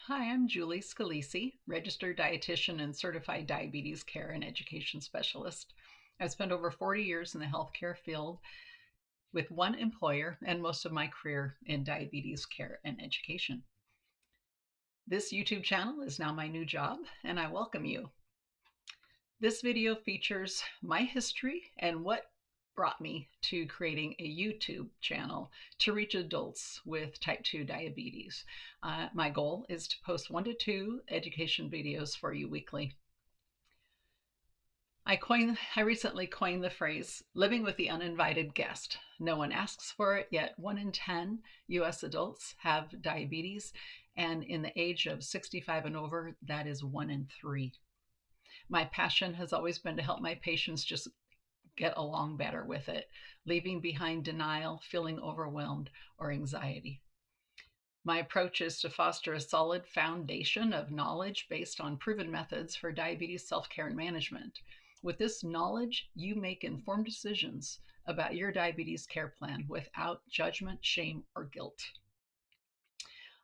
Hi, I'm Julie Scalisi, registered dietitian and certified diabetes care and education specialist. I've spent over 40 years in the healthcare field with one employer and most of my career in diabetes care and education. This YouTube channel is now my new job, and I welcome you. This video features my history and what brought me to creating a YouTube channel to reach adults with type 2 diabetes. My goal is to post 1 to 2 education videos for you weekly. I recently coined the phrase living with the uninvited guest. No one asks for it, yet 1 in 10 US adults have diabetes, and in the age of 65 and over, that is 1 in 3. My passion has always been to help my patients just get along better with it, leaving behind denial, feeling overwhelmed, or anxiety. My approach is to foster a solid foundation of knowledge based on proven methods for diabetes self-care and management. With this knowledge, you make informed decisions about your diabetes care plan without judgment, shame, or guilt.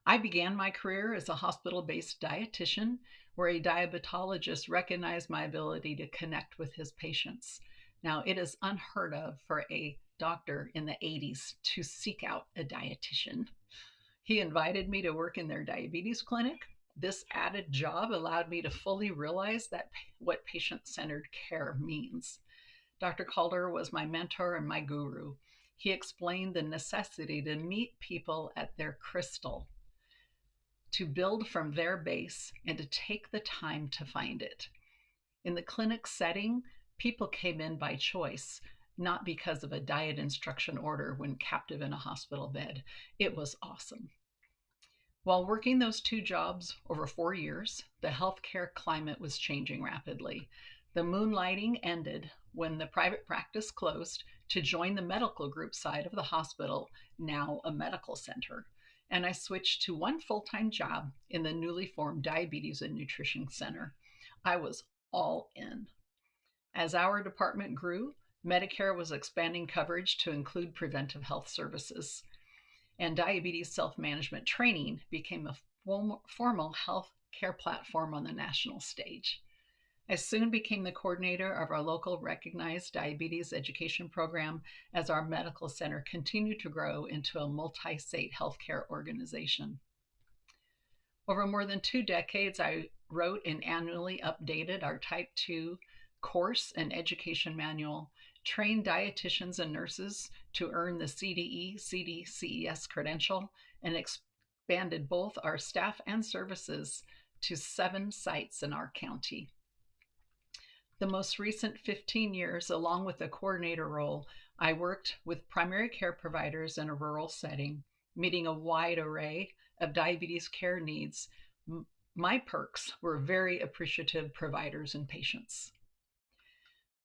I began my career as a hospital-based dietitian where a diabetologist recognized my ability to connect with his patients. Now, it is unheard of for a doctor in the 80s to seek out a dietitian. He invited me to work in their diabetes clinic. This added job allowed me to fully realize what patient-centered care means. Dr. Calder was my mentor and my guru. He explained the necessity to meet people at their crystal, to build from their base, and to take the time to find it. In the clinic setting, people came in by choice, not because of a diet instruction order when captive in a hospital bed. It was awesome. While working those 2 jobs over 4 years, the healthcare climate was changing rapidly. The moonlighting ended when the private practice closed to join the medical group side of the hospital, now a medical center, and I switched to one full-time job in the newly formed Diabetes and Nutrition Center. I was all in. As our department grew, Medicare was expanding coverage to include preventive health services, and diabetes self-management training became a formal health care platform on the national stage. I soon became the coordinator of our local recognized diabetes education program as our medical center continued to grow into a multi-state healthcare organization. Over more than 2 decades, I wrote and annually updated our Type 2 course and education manual, trained dietitians and nurses to earn the CDCES credential, and expanded both our staff and services to 7 sites in our county. The most recent 15 years, along with the coordinator role, I worked with primary care providers in a rural setting, meeting a wide array of diabetes care needs. My perks were very appreciative providers and patients.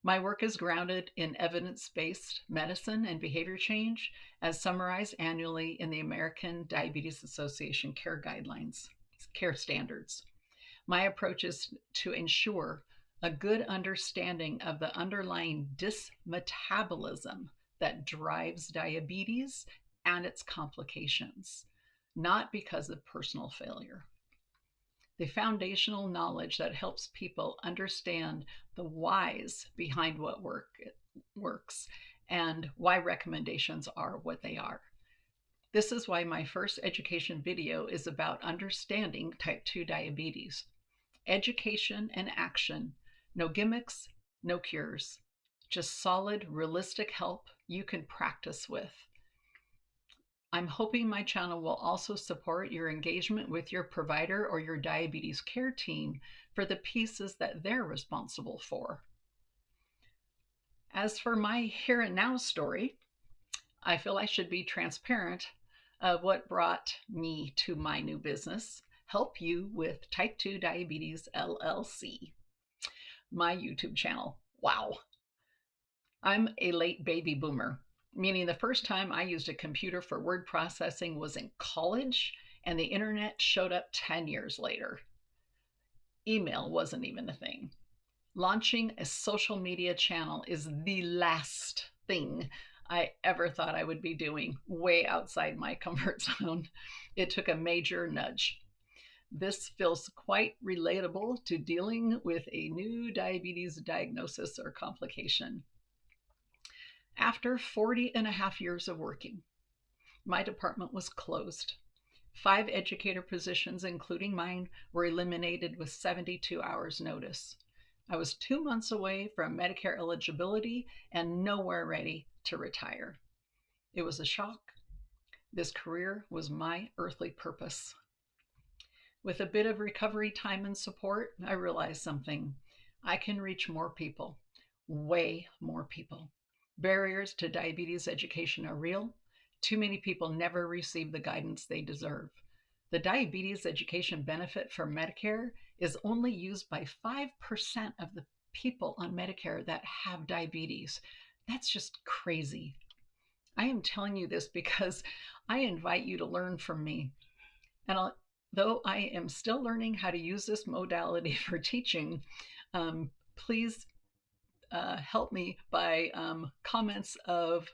My work is grounded in evidence-based medicine and behavior change, as summarized annually in the American Diabetes Association care guidelines, care standards. My approach is to ensure a good understanding of the underlying dysmetabolism that drives diabetes and its complications, not because of personal failure. The foundational knowledge that helps people understand the whys behind what works and why recommendations are what they are. This is why my first education video is about understanding type 2 diabetes. Education and action. No gimmicks, no cures. Just solid, realistic help you can practice with. I'm hoping my channel will also support your engagement with your provider or your diabetes care team for the pieces that they're responsible for. As for my here and now story, I feel I should be transparent of what brought me to my new business, Help You with Type 2 Diabetes LLC, my YouTube channel. Wow. I'm a late baby boomer, meaning the first time I used a computer for word processing was in college, and the internet showed up 10 years later. Email wasn't even a thing. Launching a social media channel is the last thing I ever thought I would be doing, way outside my comfort zone. It took a major nudge. This feels quite relatable to dealing with a new diabetes diagnosis or complication. After 40 and a half years of working, my department was closed. 5 educator positions, including mine, were eliminated with 72 hours notice. I was 2 months away from Medicare eligibility and nowhere ready to retire. It was a shock. This career was my earthly purpose. With a bit of recovery time and support, I realized something. I can reach more people, way more people. Barriers to diabetes education are real. Too many people never receive the guidance they deserve. The diabetes education benefit for Medicare is only used by 5% of the people on Medicare that have diabetes. That's just crazy. I am telling you this because I invite you to learn from me. And though I am still learning how to use this modality for teaching, please help me by comments of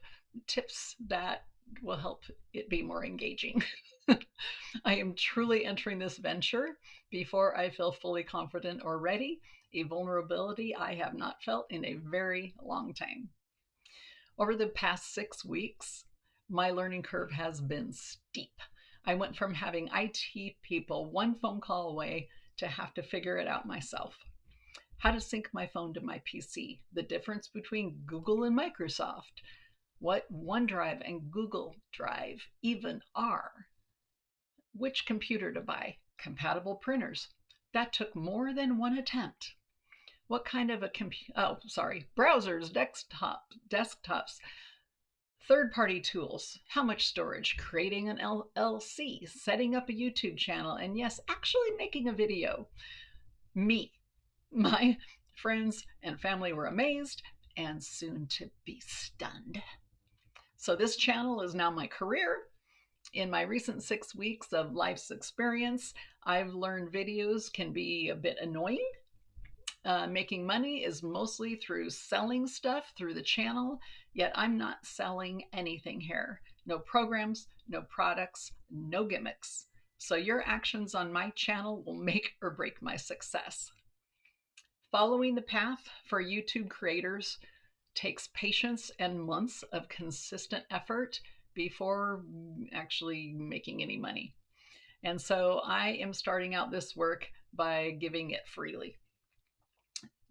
tips that will help it be more engaging. I am truly entering this venture before I feel fully confident or ready, a vulnerability I have not felt in a very long time. Over the past 6 weeks, my learning curve has been steep. I went from having IT people one phone call away to have to figure it out myself. How to sync my phone to my PC, the difference between Google and Microsoft, what OneDrive and Google Drive even are, which computer to buy, compatible printers. That took more than one attempt. What kind of a browsers, desktops, third-party tools, how much storage, creating an LLC, setting up a YouTube channel, and yes, actually making a video. My friends and family were amazed and soon to be stunned. So this channel is now my career. In my recent 6 weeks of life's experience, I've learned videos can be a bit annoying. Making money is mostly through selling stuff through the channel, yet I'm not selling anything here. No programs, no products, no gimmicks. So your actions on my channel will make or break my success. Following the path for YouTube creators takes patience and months of consistent effort before actually making any money. And so I am starting out this work by giving it freely.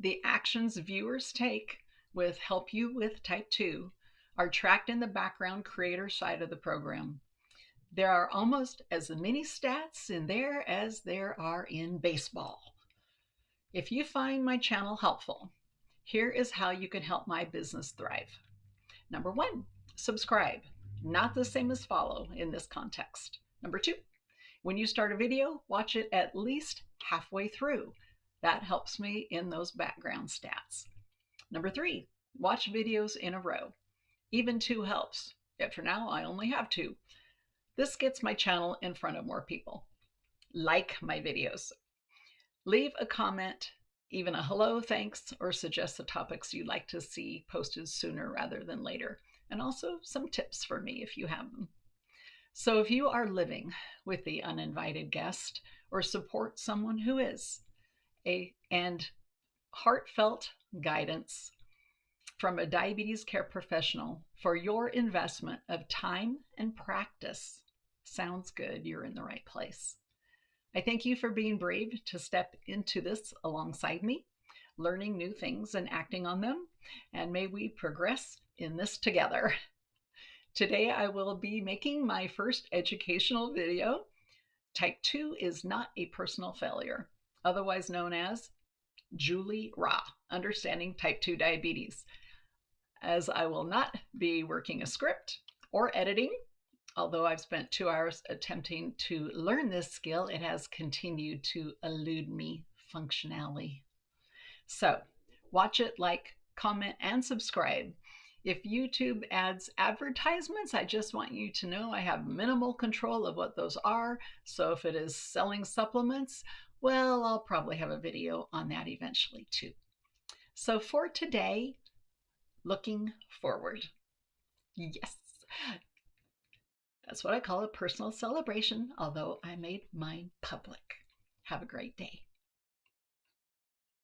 The actions viewers take with Help You with Type 2 are tracked in the background creator side of the program. There are almost as many stats in there as there are in baseball. If you find my channel helpful, here is how you can help my business thrive. Number 1, subscribe. Not the same as follow in this context. Number 2, when you start a video, watch it at least halfway through. That helps me in those background stats. Number 3, watch videos in a row. Even 2 helps. Yet for now, I only have 2. This gets my channel in front of more people. Like my videos. Leave a comment, even a hello, thanks, or suggest the topics you'd like to see posted sooner rather than later. And also some tips for me if you have them. So if you are living with the uninvited guest or support someone who is, and heartfelt guidance from a diabetes care professional for your investment of time and practice sounds good, you're in the right place. I thank you for being brave to step into this alongside me, learning new things and acting on them, and may we progress in this together. Today I will be making my first educational video. Type 2 is not a personal failure, otherwise known as Julie Ra, Understanding Type 2 Diabetes. As I will not be working a script or editing, although I've spent 2 hours attempting to learn this skill, it has continued to elude me functionally. So watch it, like, comment, and subscribe. If YouTube adds advertisements, I just want you to know I have minimal control of what those are. So if it is selling supplements, well, I'll probably have a video on that eventually too. So for today, looking forward. Yes, that's what I call a personal celebration, although I made mine public. Have a great day.